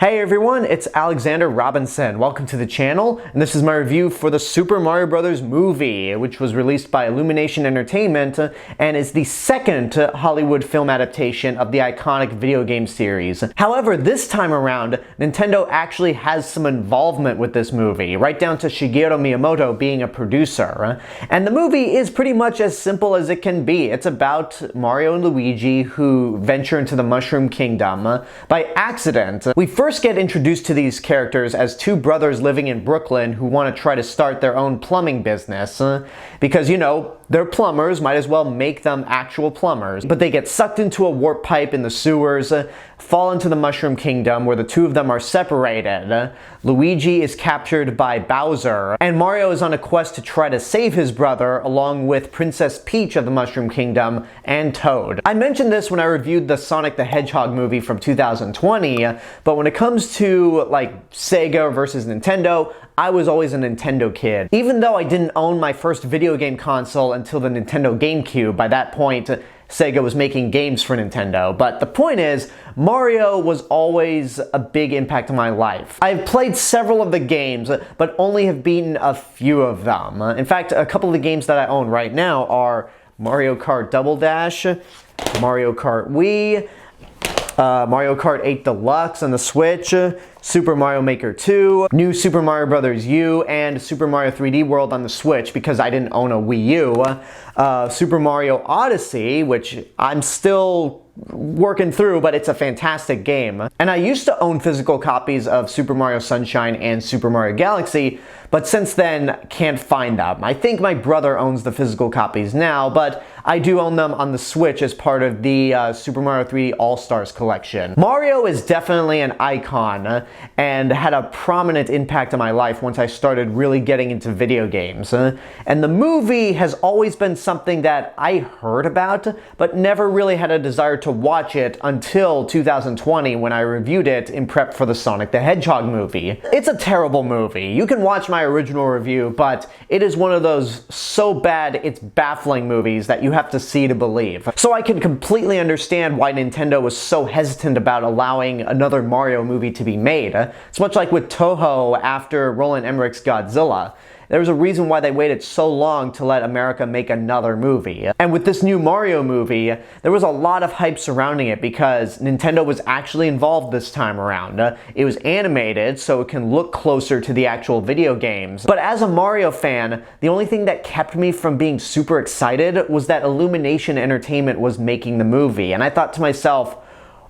Hey everyone, it's Alexander Robinson. Welcome to the channel, and this is my review for the Super Mario Bros. Movie, which was released by Illumination Entertainment and is the second Hollywood film adaptation of the iconic video game series. However, this time around, Nintendo actually has some involvement with this movie, right down to Shigeru Miyamoto being a producer. And the movie is pretty much as simple as it can be. It's about Mario and Luigi who venture into the Mushroom Kingdom by accident. We first get introduced to these characters as two brothers living in Brooklyn who want to try to start their own plumbing business. Because, you know, they're plumbers, might as well make them actual plumbers. But they get sucked into a warp pipe in the sewers, fall into the Mushroom Kingdom where the two of them are separated. Luigi is captured by Bowser, and Mario is on a quest to try to save his brother along with Princess Peach of the Mushroom Kingdom and Toad. I mentioned this when I reviewed the Sonic the Hedgehog movie from 2020, but when it comes to like Sega versus Nintendo, I was always a Nintendo kid. Even though I didn't own my first video game console until the Nintendo GameCube, by that point Sega was making games for Nintendo. But the point is, Mario was always a big impact on my life. I've played several of the games, but only have beaten a few of them. In fact, a couple of the games that I own right now are Mario Kart Double Dash, Mario Kart Wii, Mario Kart 8 Deluxe on the Switch, Super Mario Maker 2, New Super Mario Bros. U, and Super Mario 3D World on the Switch because I didn't own a Wii U, Super Mario Odyssey, which I'm still working through, but it's a fantastic game. And I used to own physical copies of Super Mario Sunshine and Super Mario Galaxy, but since then can't find them. I think my brother owns the physical copies now, but I do own them on the Switch as part of the Super Mario 3D All-Stars collection. Mario is definitely an icon and had a prominent impact on my life once I started really getting into video games. And the movie has always been something that I heard about, but never really had a desire to watch it until 2020 when I reviewed it in prep for the Sonic the Hedgehog movie. It's a terrible movie. You can watch my original review, but it is one of those so bad it's baffling movies that you have to see to believe. So I can completely understand why Nintendo was so hesitant about allowing another Mario movie to be made. It's much like with Toho after Roland Emmerich's Godzilla. There was a reason why they waited so long to let America make another movie. And with this new Mario movie, there was a lot of hype surrounding it because Nintendo was actually involved this time around. It was animated, so it can look closer to the actual video games. But as a Mario fan, the only thing that kept me from being super excited was that Illumination Entertainment was making the movie. And I thought to myself,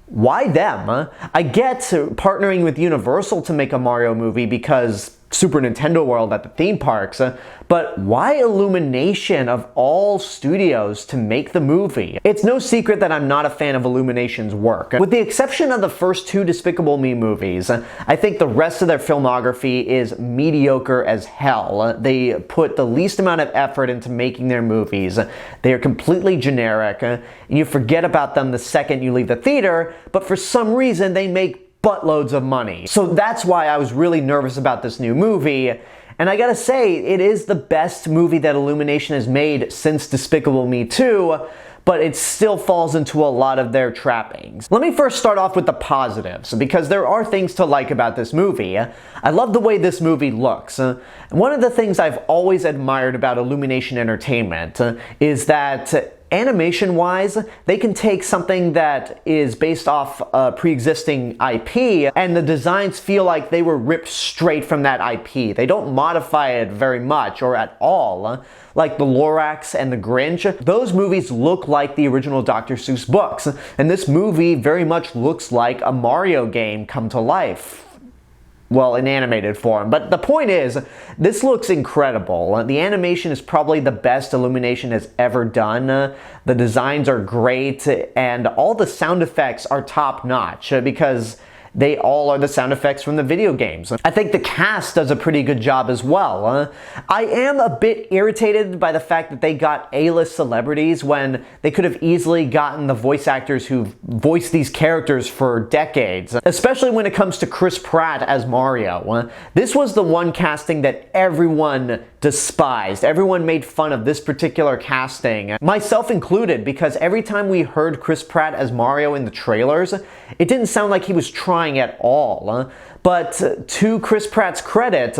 why them? I get partnering with Universal to make a Mario movie because Super Nintendo World at the theme parks, but why Illumination of all studios to make the movie? It's no secret that I'm not a fan of Illumination's work. With the exception of the first two Despicable Me movies, I think the rest of their filmography is mediocre as hell. They put the least amount of effort into making their movies. They are completely generic, and you forget about them the second you leave the theater, but for some reason they make buttloads of money. So that's why I was really nervous about this new movie. And I gotta say, it is the best movie that Illumination has made since Despicable Me 2, but it still falls into a lot of their trappings. Let me first start off with the positives, because there are things to like about this movie. I love the way this movie looks. One of the things I've always admired about Illumination Entertainment is that animation-wise, they can take something that is based off a pre-existing IP, and the designs feel like they were ripped straight from that IP. They don't modify it very much, or at all. Like the Lorax and the Grinch, those movies look like the original Dr. Seuss books, and this movie very much looks like a Mario game come to life. Well, in animated form. But the point is, this looks incredible. The animation is probably the best Illumination has ever done. The designs are great, and all the sound effects are top-notch because they all are the sound effects from the video games. I think the cast does a pretty good job as well. I am a bit irritated by the fact that they got A-list celebrities when they could have easily gotten the voice actors who've voiced these characters for decades, especially when it comes to Chris Pratt as Mario. This was the one casting that everyone despised. Everyone made fun of this particular casting, myself included, because every time we heard Chris Pratt as Mario in the trailers, it didn't sound like he was trying trying at all. But to Chris Pratt's credit,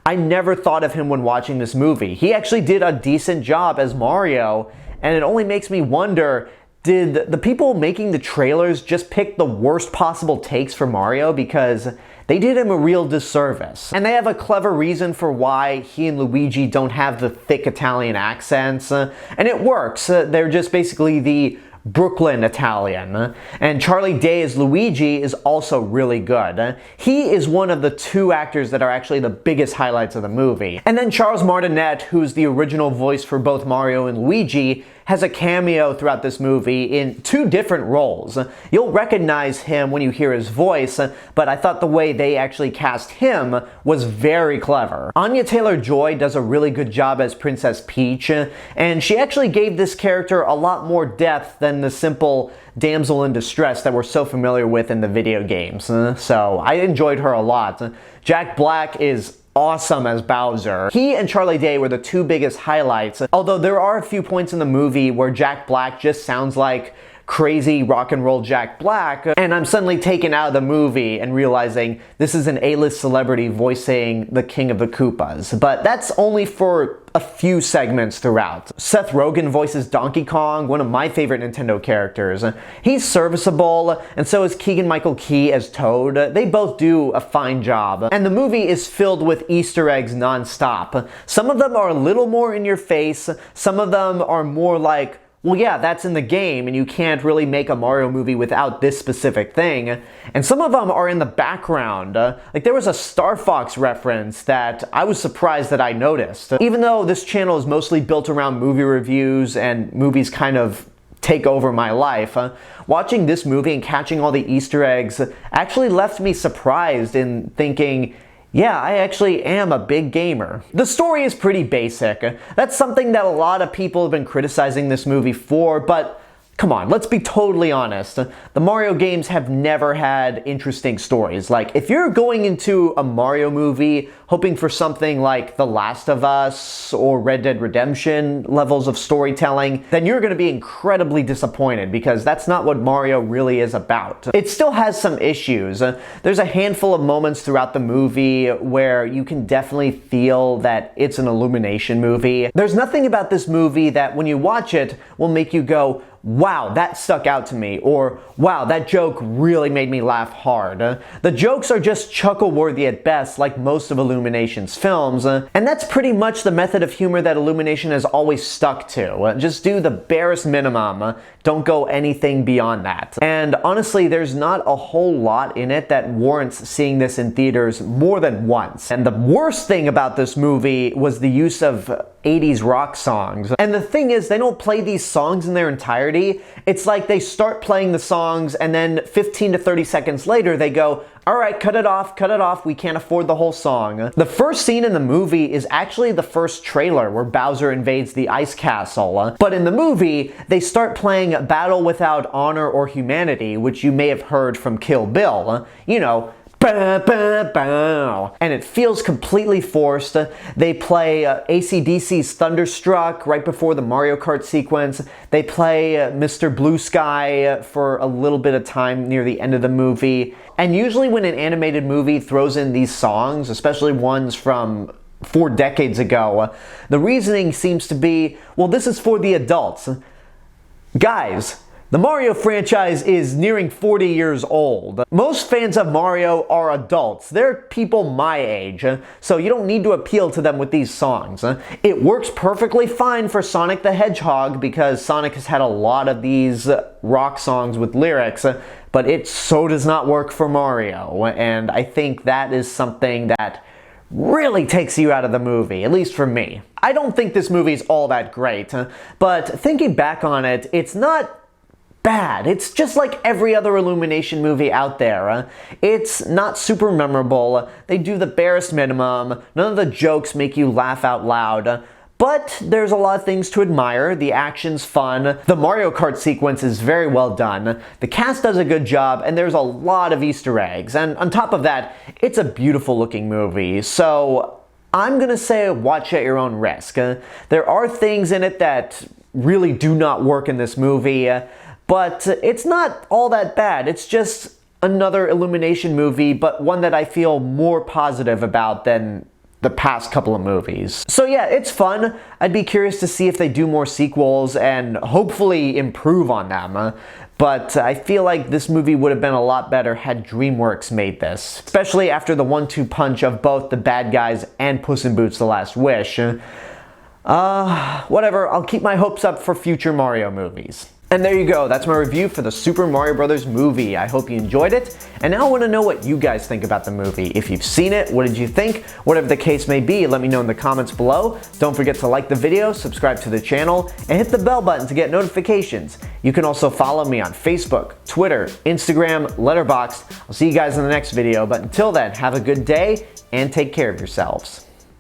I never thought of him when watching this movie. He actually did a decent job as Mario, and it only makes me wonder, did the people making the trailers just pick the worst possible takes for Mario? Because they did him a real disservice. And they have a clever reason for why he and Luigi don't have the thick Italian accents, and it works. They're just basically the Brooklyn Italian. And Charlie Day as Luigi is also really good. He is one of the two actors that are actually the biggest highlights of the movie. And then Charles Martinet, who's the original voice for both Mario and Luigi, has a cameo throughout this movie in two different roles. You'll recognize him when you hear his voice, but I thought the way they actually cast him was very clever. Anya Taylor-Joy does a really good job as Princess Peach, and she actually gave this character a lot more depth than the simple damsel in distress that we're so familiar with in the video games. So I enjoyed her a lot. Jack Black is awesome as Bowser. He and Charlie Day were the two biggest highlights, although there are a few points in the movie where Jack Black just sounds like crazy rock and roll Jack Black, and I'm suddenly taken out of the movie and realizing this is an A-list celebrity voicing the King of the Koopas. But that's only for a few segments throughout. Seth Rogen voices Donkey Kong, one of my favorite Nintendo characters. He's serviceable, and so is Keegan-Michael Key as Toad. They both do a fine job. And the movie is filled with Easter eggs non-stop. Some of them are a little more in your face, some of them are more like, well, yeah, that's in the game, and you can't really make a Mario movie without this specific thing. And some of them are in the background. Like, there was a Star Fox reference that I was surprised that I noticed. Even though this channel is mostly built around movie reviews and movies kind of take over my life, watching this movie and catching all the Easter eggs actually left me surprised in thinking, yeah, I actually am a big gamer. The story is pretty basic. That's something that a lot of people have been criticizing this movie for, but come on, let's be totally honest. The Mario games have never had interesting stories. Like, if you're going into a Mario movie hoping for something like The Last of Us or Red Dead Redemption levels of storytelling, then you're going to be incredibly disappointed, because that's not what Mario really is about. It still has some issues. There's a handful of moments throughout the movie where you can definitely feel that it's an Illumination movie. There's nothing about this movie that when you watch it will make you go, wow, that stuck out to me, or wow, that joke really made me laugh hard. The jokes are just chuckle-worthy at best, like most of Illumination's films, and that's pretty much the method of humor that Illumination has always stuck to. Just do the barest minimum, don't go anything beyond that. And honestly, there's not a whole lot in it that warrants seeing this in theaters more than once. And the worst thing about this movie was the use of 80s rock songs. And the thing is, they don't play these songs in their entirety. It's like they start playing the songs and then 15 to 30 seconds later they go, all right, cut it off, we can't afford the whole song. The first scene in the movie is actually the first trailer where Bowser invades the ice castle. But in the movie, they start playing Battle Without Honor or Humanity, which you may have heard from Kill Bill. You know, bah, bah, bah. And it feels completely forced. They play AC/DC's Thunderstruck right before the Mario Kart sequence. They play Mr. Blue Sky for a little bit of time near the end of the movie. And usually when an animated movie throws in these songs, especially ones from 4 decades ago, the reasoning seems to be, well, this is for the adults. Guys, the Mario franchise is nearing 40 years old. Most fans of Mario are adults. They're people my age, so you don't need to appeal to them with these songs. It works perfectly fine for Sonic the Hedgehog because Sonic has had a lot of these rock songs with lyrics, but it so does not work for Mario, and I think that is something that really takes you out of the movie, at least for me. I don't think this movie is all that great, but thinking back on it, it's not bad. It's just like every other Illumination movie out there. It's not super memorable. They do the barest minimum. None of the jokes make you laugh out loud. But there's a lot of things to admire. The action's fun. The Mario Kart sequence is very well done. The cast does a good job, and there's a lot of Easter eggs. And on top of that, it's a beautiful looking movie. So I'm gonna say watch at your own risk. There are things in it that really do not work in this movie, but it's not all that bad. It's just another Illumination movie, but one that I feel more positive about than the past couple of movies. So yeah, it's fun. I'd be curious to see if they do more sequels and hopefully improve on them. But I feel like this movie would have been a lot better had DreamWorks made this, especially after the 1-2 punch of both The Bad Guys and Puss in Boots: The Last Wish. Whatever, I'll keep my hopes up for future Mario movies. And there you go, that's my review for the Super Mario Bros. Movie. I hope you enjoyed it, and now I want to know what you guys think about the movie. If you've seen it, what did you think? Whatever the case may be, let me know in the comments below. Don't forget to like the video, subscribe to the channel, and hit the bell button to get notifications. You can also follow me on Facebook, Twitter, Instagram, Letterboxd. I'll see you guys in the next video, but until then, have a good day, and take care of yourselves.